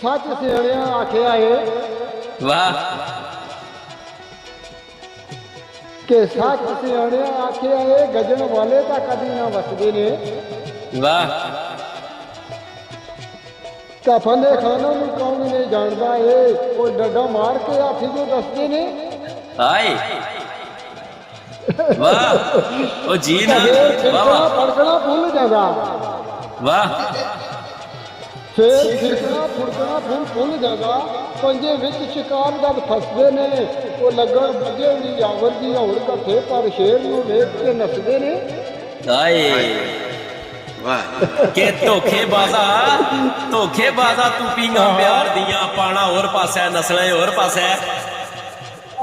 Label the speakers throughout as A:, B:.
A: सच सियाणिया आखिया है
B: वाह
A: कि सच सियाणिया आखिया है गजन वाले तो कदी ना वसदे ने
B: वाह
A: तो फले खाना भी कौन नहीं जानता है वो डड्डा मार के हाथी जो दसते ने
B: हाय वाह ओ जी ना वाह वाह
A: फड़कना भूल जाता
B: वाह
A: फिर फिरकना फुड़कना भूल जाता पंजे विच शिकार जब फसदे ने वो लगन बजे भी यावर दी होड़ कथे पर शेर नूं वेख के नसदे ने
B: हाय
C: वाह
B: के धोखेबाजा तू पींगा प्यार दियां पाना और पासा नसलें और पासा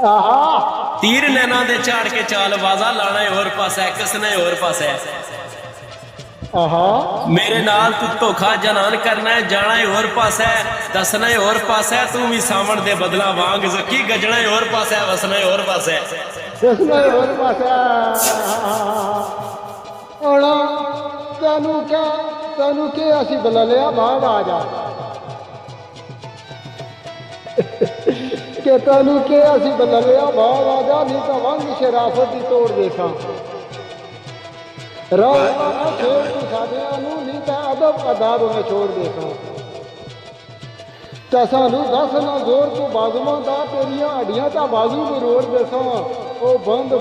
A: आहा
B: तीर नैना दे झाड़ के चाल बाजा लाना और पासा कसना और पासा
A: आहा
B: मेरे नाल तू धोखा जनान करना है जाना और पासा दसना और पासा तू भी सावण दे बदला वांग जकी गजना और पासा वसना और पासा
A: दसना और पासा ओला तेनू के असी बुला लिया बाहर आ जा कि तेनू के असी बुला लिया बाहर आ जा नहीं तो वंग शराफत की तोड़ देखा शेर तू सादिया नहीं तो अदब अदाब में छोड़ देखा तो सानू दस ना जोर तू बाजुआ दा तेरिया हड्डियां तो बाजू भी रोड़ देसा ओ बंद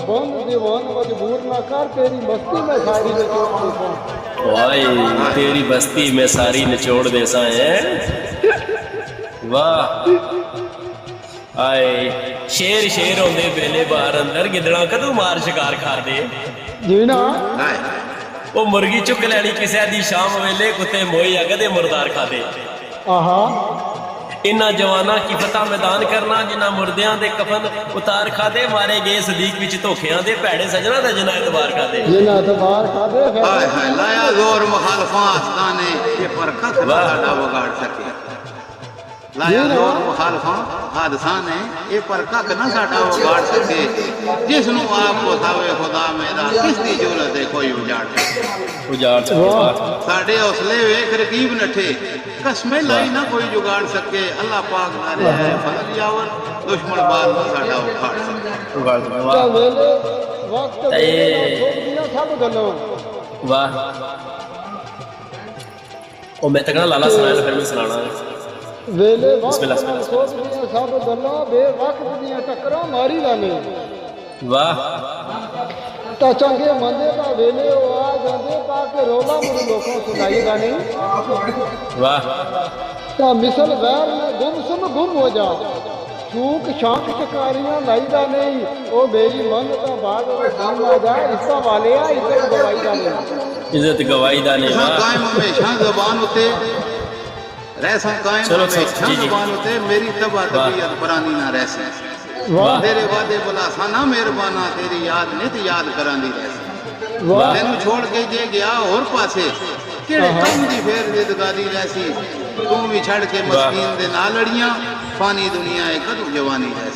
A: दीवान मजबूर ना कर तेरी मस्ती में सारी निचोड़ देसा
B: वाह तेरी बस्ती में सारी निचोड़ देसा है वाह आए शेर होंदे बेले बाहर अंदर गिदड़ा कदू मार शिकार खा दे
A: जी ना
B: वो मुर्गी चुक लैनी किसी दी शाम वेले कुत्ते मोई अगदे मुर्दार खा दे
A: आहा
B: इन्ना जवाना की फतह मैदान करना जिन्ना मुर्दियां दे कफन उतार खादे मारे गए सदीक विच धोखियां दे भैड़े सजना दा जिन्ना एतबार खादे
A: जिन्ना एतबार खादे
C: हाय हाय लाया जोर मुखालफा आस्ताने ये पर कख ना साडा बगाड़ सके लाया जोर मुखालफा हादसा ने ये पर कख ना साडा बगाड़ सके जिसनु आप बतावे खुदा मेरा किस दी जरूरत है कोई उजाड़ साडे हौसले वेख रकीब नठे कसमें लाई ना कोई जुगाड़ सके अल्लाह पाक नारे है फजल यावर दुश्मन बाल ना साडा उखाड़ सके
A: वेले वक्त दिया सब गल्लों
B: वाह ओ मैं तकना लाला सुनाया फिर मैं सुनाना
A: वेले वक्त सब गल्लों बे वक्त दिया टकरां मारी लाने
B: वाह
A: तो चंगे मंदे का वेले आ जाते ताकि रोला मुझे लोगों सुनाई गा नहीं
B: वाह
A: तो मिसल वैर में गुम हो जा चूक शांत शिकारियां लाई दा नहीं ओ मेरी मन तो बाद सुन आ जा इसका वाले आ इज्जत गवाई दा नहीं
B: इज्जत गवाई दा नहीं वाह
C: कायम हमेशा ज़बान उते रहसा कायम हमेशा ज़बान उते मेरी तबा तबीयत पुरानी ना रहसे तेरे वादे बुलासा ना मेहरबाना तेरी याद नित याद करांदी रहसी तेनू छोड़ के जे गया और पासे केड़े काम दी फेर जिदगारी रहसी तू भी छड़ के मस्कीन दे नाल लड़ियां फानी दुनिया है कदू जवानी है